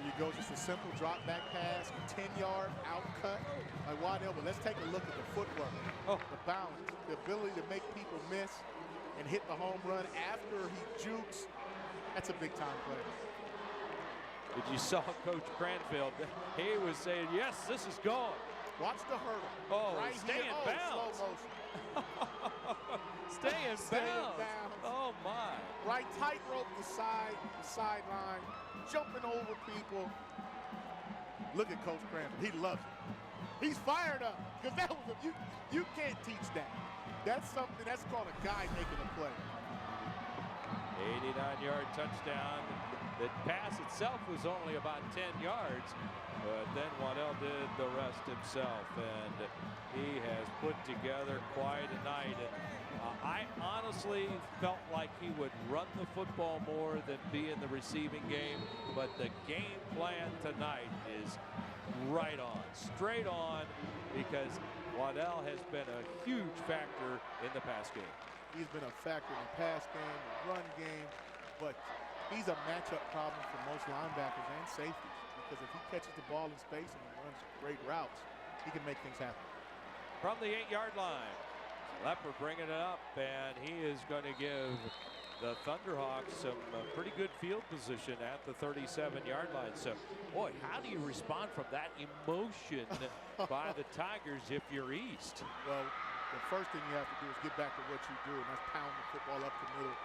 There you go, just a simple drop back pass, 10-yard out cut by Waddell. But let's take a look at the footwork, the balance, the ability to make people miss and hit the home run after he jukes. That's a big-time play. Did you saw Coach Cranfield? He was saying, yes, this is going. Watch the hurdle. Oh, right stay here. in bounds. Slow motion. Stay in bounds. Oh, my. Right, tightrope the sideline, jumping over people. Look at Coach Cranfield. He loves it. He's fired up because that was you can't teach that. That's something that's called a guy making a play. 89-yard touchdown. The pass itself was only about 10 yards, but then Waddell did the rest himself, and he has put together quite a night. And I honestly felt like he would run the football more than be in the receiving game, but the game plan tonight is right on, straight on, because Waddell has been a huge factor in the pass game. He's been a factor in the pass game, the run game, but he's a matchup problem for most linebackers and safeties, because if he catches the ball in space and he runs great routes, he can make things happen. From the 8-yard line, Lepper bringing it up, and he is going to give the Thunderhawks some pretty good field position at the 37-yard line. So, boy, how do you respond from that emotion by the Tigers if you're East? Well, the first thing you have to do is get back to what you do, and that's pound the football up the middle.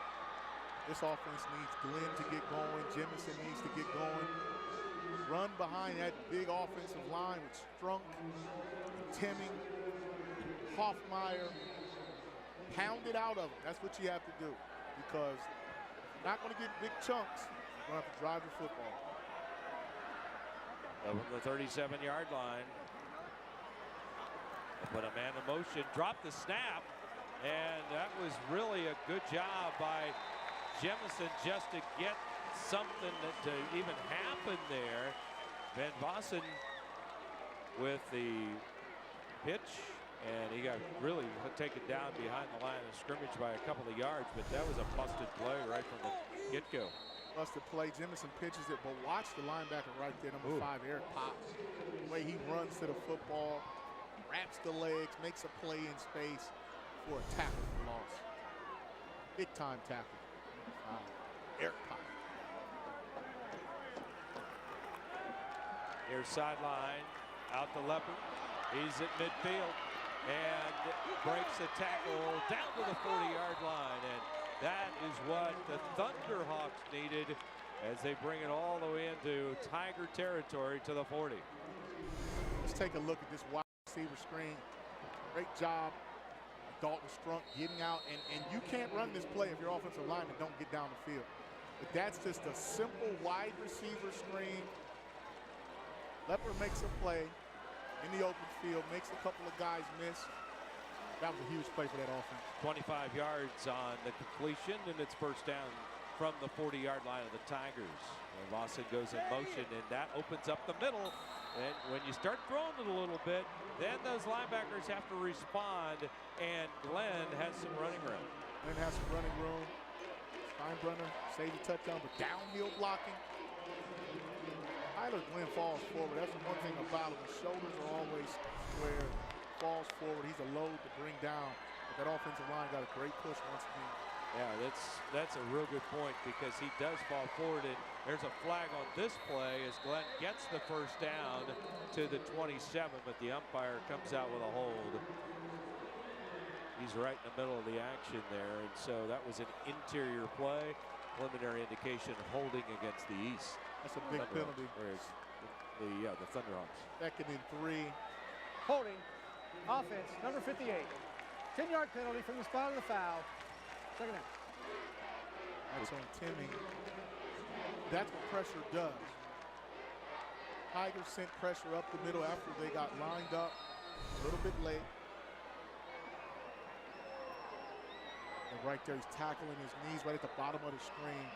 This offense needs Glenn to get going. Jemison needs to get going. Run behind that big offensive line with Strunk, Timming, Hoffmeyer. Pound it out of them. That's what you have to do, because you're not going to get big chunks. You're going to have to drive the football. From the 37-yard line. Put a man in motion, dropped the snap, and that was really a good job by Jemison just to get something to even happen there. Van Vossen with the pitch, and he got really taken down behind the line of scrimmage by a couple of yards, but that was a busted play right from the get-go. Busted play. Jemison pitches it, but watch the linebacker right there, number 5, Eric Pops. The way he runs to the football, wraps the legs, makes a play in space for a tackle for loss. Big time tackle. Eric Pops. Near sideline, out to Lepper. He's at midfield and breaks a tackle down to the 40-yard line. And that is what the Thunderhawks needed as they bring it all the way into Tiger territory to the 40. Let's take a look at this wide receiver screen. Great job, Dalton Strunk getting out, and you can't run this play if your offensive linemen don't get down the field. But that's just a simple wide receiver screen. Leopard makes a play in the open field, makes a couple of guys miss. That was a huge play for that offense. 25 yards on the completion, and it's first down from the 40-yard line of the Tigers. And Lawson goes in motion, and that opens up the middle. And when you start throwing it a little bit, then those linebackers have to respond, and Glenn has some running room. Glenn has some running room. Steinbrenner saves a touchdown, but downhill blocking. Tyler Glenn falls forward. That's the one thing about him. His shoulders are always square. Falls forward. He's a load to bring down. But that offensive line got a great push once again. Yeah, that's a real good point because he does fall forward, and there's a flag on this play as Glenn gets the first down to the 27, but the umpire comes out with a hold. He's right in the middle of the action there, and so that was an interior play. Preliminary indication holding against the East. That's a big penalty. The Thunderhawks. Second and 3. Holding, offense, number 58. 10-yard penalty from the spot of the foul. Second down. That's on Timmy. That's what pressure does. Tigers sent pressure up the middle after they got lined up a little bit late. And right there, he's tackling his knees right at the bottom of the screen.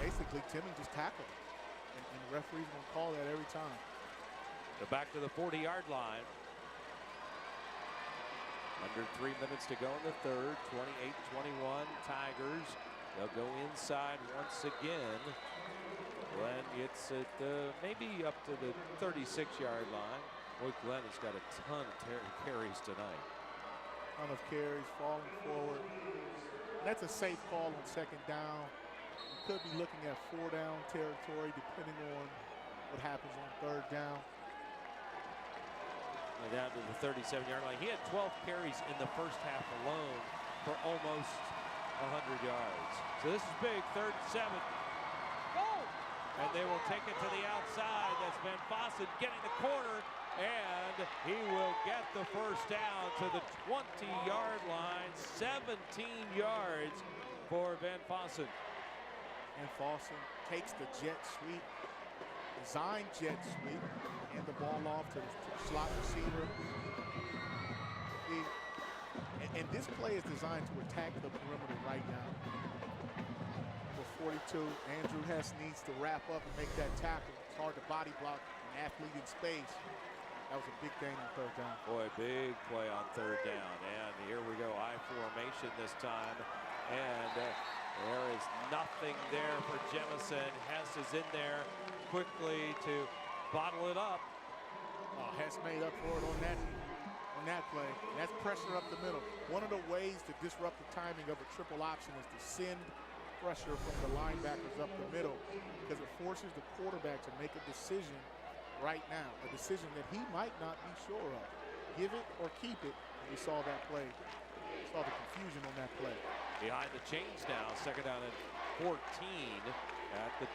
Basically, Timmy just tackled him. And the referee's going to call that every time. So back to the 40-yard line. Under 3 minutes to go in the third. 28-21 Tigers. They'll go inside once again. Glenn gets it maybe up to the 36-yard line. Boy, Glenn has got a ton of carries tonight. Ton of carries, falling forward. That's a safe call on second down. You could be looking at 4-down territory depending on what happens on third down. Down to the 37-yard line. He had 12 carries in the first half alone for almost 100 yards. So this is big, 3rd and 7. Go! And they will take it to the outside. That's Van Fossen getting the corner, and he will get the first down to the 20-yard line. 17 yards for Van Fossen. And Fossen takes the jet sweep, design jet sweep, and the ball off to the slot receiver. And this play is designed to attack the perimeter right now. For 42, Andrew Hess needs to wrap up and make that tackle. It's hard to body block an athlete in space. That was a big thing on third down. Boy, big play on third down. And here we go, I formation this time. And there is nothing there for Jemison. Hess is in there quickly to bottle it up. Oh, Hess made up for it on that play. And that's pressure up the middle. One of the ways to disrupt the timing of a triple option is to send pressure from the linebackers up the middle because it forces the quarterback to make a decision right now, a decision that he might not be sure of. Give it or keep it. We saw that play. We saw the confusion on that play. Behind the chains now, second down and 14 at the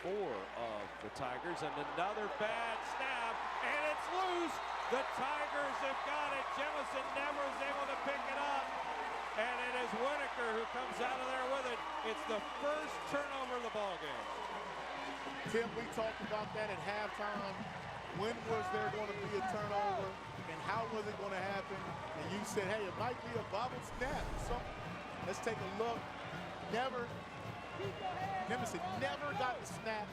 24 of the Tigers, and another bad snap, and it's loose. The Tigers have got it. Jemison never is able to pick it up, and it is Whitaker who comes out of there with it. It's the first turnover of the ball game. Tim, we talked about that at halftime. When was there going to be a turnover, and how was it going to happen? And you said, hey, it might be a bobble snap. So let's take a look. Jemison never got the snap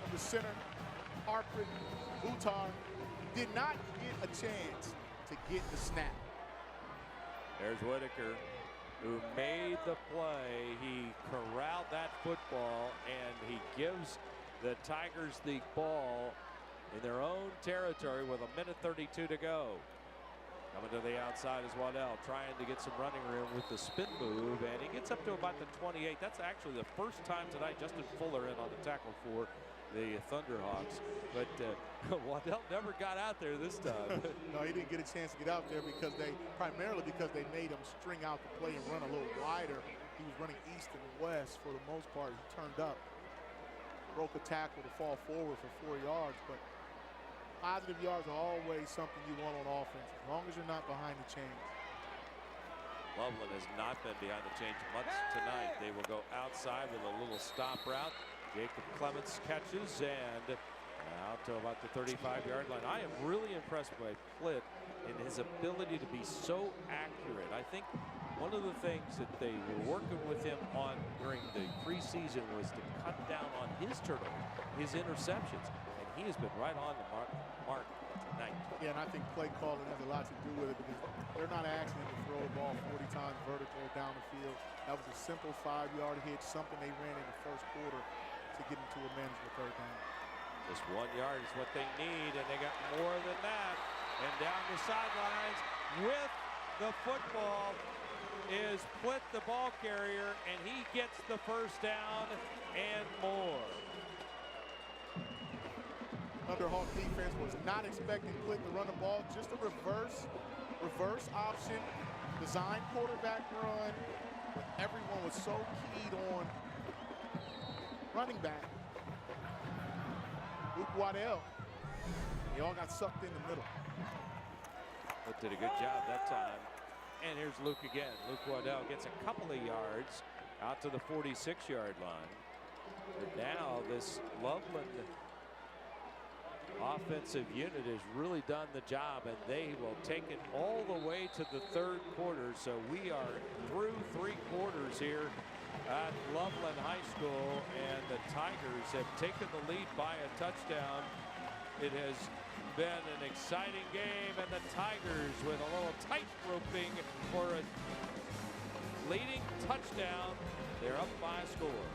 from the center. Harper, Buttar did not get a chance to get the snap. There's Whitaker, who made the play. He corralled that football, and he gives the Tigers the ball in their own territory with 1:32 to go. Coming to the outside is Waddell, trying to get some running room with the spin move, and he gets up to about the 28. That's actually the first time tonight Justin Fuller in on the tackle for the Thunderhawks, but Waddell never got out there this time. No, he didn't get a chance to get out there primarily because they made him string out the play and run a little wider. He was running east and west for the most part. He turned up, broke a tackle to fall forward for 4 yards, but positive yards are always something you want on offense, as long as you're not behind the chains. Loveland has not been behind the chains much tonight. They will go outside with a little stop route. Jacob Clements catches and out to about the 35-yard line. I am really impressed by Plitt in his ability to be so accurate. I think one of the things that they were working with him on during the preseason was to cut down on his turnovers, his interceptions, and he has been right on the mark tonight. Yeah, and I think play calling has a lot to do with it because they're not asking him to throw the ball 40 times vertical down the field. That was a simple 5-yard hitch, something they ran in the first quarter to get into a manageable third down. Just 1 yard is what they need, and they got more than that. And down the sidelines with the football is Plitt, the ball carrier, and he gets the first down and more. Underhawk defense was not expecting Plitt to run the ball, just a reverse option, design quarterback run, but everyone was so keyed on running back. Luke Waddell, they all got sucked in the middle. But did a good job that time. And here's Luke again. Luke Waddell gets a couple of yards out to the 46-yard line. But now this Loveland offensive unit has really done the job, and they will take it all the way to the third quarter. So we are through 3 quarters here at Loveland High School, and the Tigers have taken the lead by a touchdown. It has been an exciting game, and the Tigers with a little tight roping for a leading touchdown. They're up by a score.